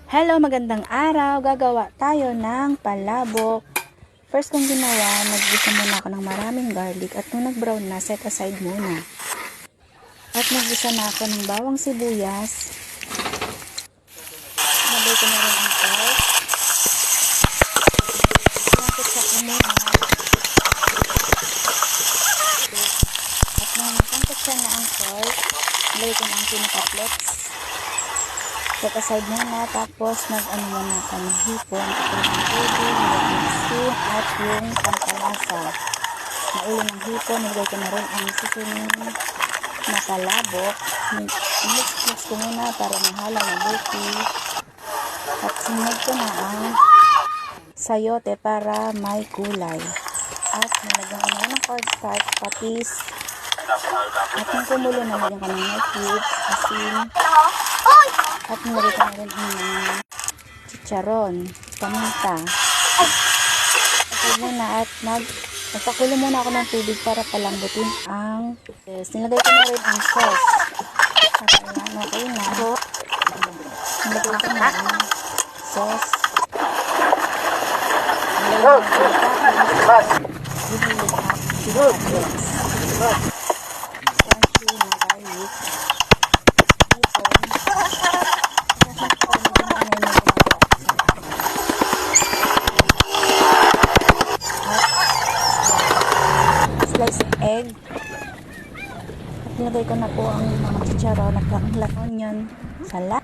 Hello, magandang araw. Gagawa tayo ng palabok. First kong ginawa, naggisa muna ako ng maraming garlic at nung nag-brown na, set aside muna. At naggisa na ako ng bawang sibuyas. Nabay ko na rin ang pork. Nakitsa ko muna. At nung nakitsa na ang pork, nabay ko na ang pinaka-flex. Set aside muna, tapos nag-ano muna ako ng hipon, ng tubig, ng asin, at yung pampalasa. Naulo ng hipon, nilagay ko na rin ang sisining na palabok. Mix ko muna para mahala na buti. At sinag ko na ang sayote para may kulay. At nilagyan ko na rin ng cornstarch, patis. At yung kumulo na nilagyan ko ng may cubes, asin. At nilagay ko na rin ang mga chicharon, paminta. Okay muna at nagpakulo muna ako ng tubig para palambutin ang nilagay ko na rin ang sauce. At ayan, okay na. Nilagay ko na ang sauce. Nilagay ko na ang tapos. Crunchy na garlic. Sliced egg. At nilagay ko na po ang mga chicharon at ang onion, salad.